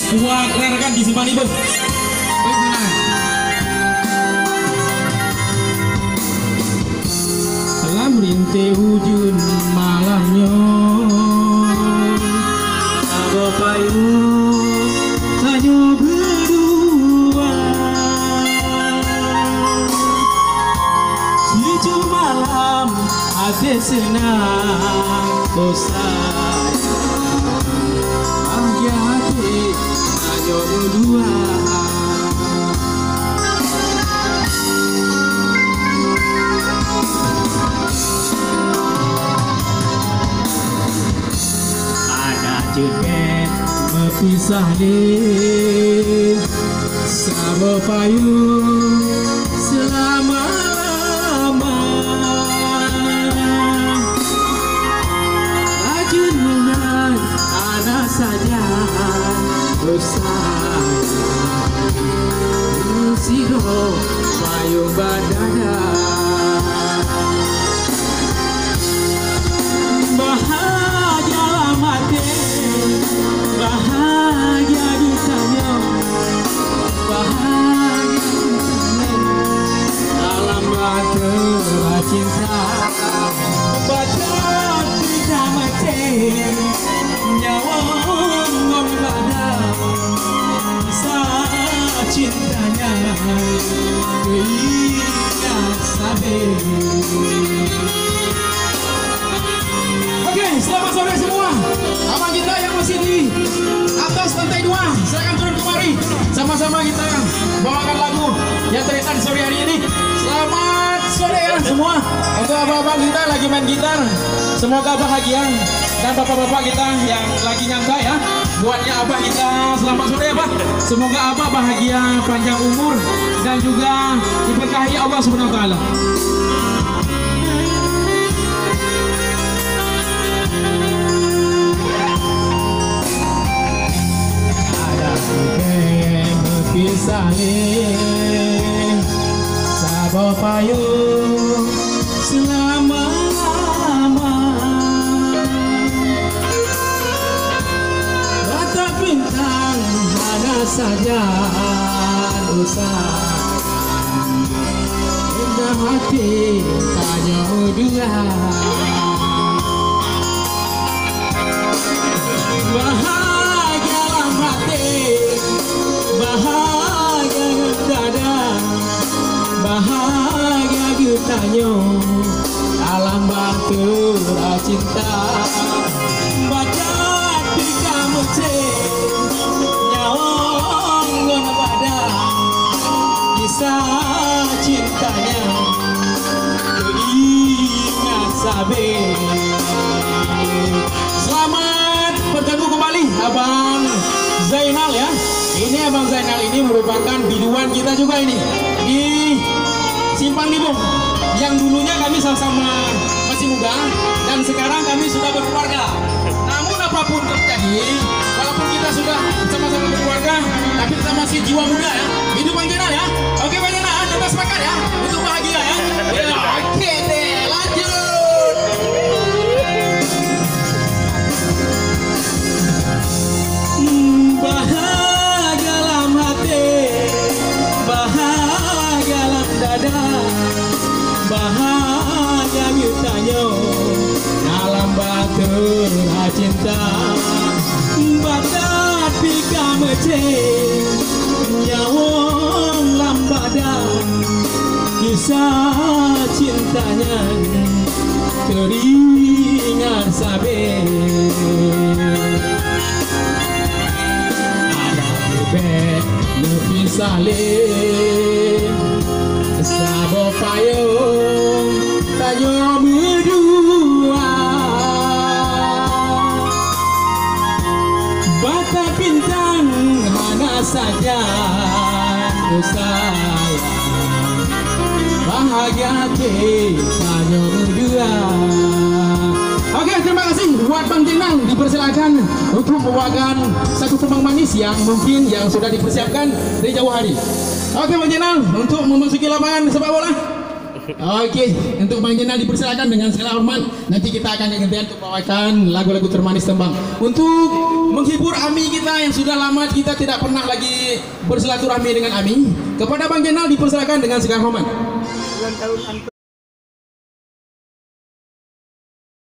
buat rekan-rekan di Simpang Libung. Dalam rintih hujun malamnya, Abo payung hanya berdua. Tujuh malam hati senang bosan, bahagia hati hanya berdua. Jepit berpisah di sama payung selama-lama. Ajunan anak saja bersayang, siro payung badana. Bahagia mati, bahagia ditanya, bahagia dalam bahtera cinta. Baca tidak mati, nyawa membada, kisah cintanya ingat sampai. Oke, selamat sore semua. Abang kita yang masih di atas lantai 2, silakan turun kemari. Sama-sama kita bawakan lagu yang terikat sore hari ini. Selamat sore ya semua. Untuk abang-abang kita lagi main gitar, semoga bahagia. Dan bapak-bapak kita yang lagi nyangka ya, buatnya abah kita selamat sore abah. Semoga abah bahagia, panjang umur dan juga diberkahi Allah Subhanahu wa taala. Berpisah sabar payung selama-lama. Bata bintang hanya saja usah, indah hati hanya dua. Bahagialah hati, bahagia dada, bahagia getahnya alam bahtera cinta. Baca di kamuce nyawang pada kisah cintanya teringat sabe. Selamat bertemu kembali Abang Zainal ya. Ini Abang Zainal ini merupakan biduan kita juga ini di Simpang Libung, yang dulunya kami sama-sama masih muda dan sekarang kami sudah berkeluarga. Namun apapun terjadi, walaupun kita sudah sama-sama berkeluarga, tapi kita masih jiwa muda ya. Hidup Bang Zainal ya. Oke Bang Zainal, kita sepakat ya untuk bahagia ya. Oke deh, lanjut. Bahagialah hati, bahagialah dada, bahagia getahnya dalam bahtera cinta. Batat pika mece nyawang lambada, kisah cintanya teringat sabe. Lebih saling sabar payung tanya berdua. Bata bintang mana saja sayang, bahagia hati tanya berdua. Oke, terima kasih buat Bang Zainal. Dipersilakan untuk membawakan satu tembang manis yang mungkin yang sudah dipersiapkan dari jauh hari. Oke Bang Zainal, untuk memasuki lapangan sepak bola. Oke, untuk Bang Jenal dipersilakan dengan segala hormat. Nanti kita akan gantian untuk bawakan lagu-lagu termanis tembang untuk menghibur Ami kita yang sudah lama kita tidak pernah lagi bersilaturahmi dengan Ami. Kepada Bang Jenal dipersilakan dengan segala hormat.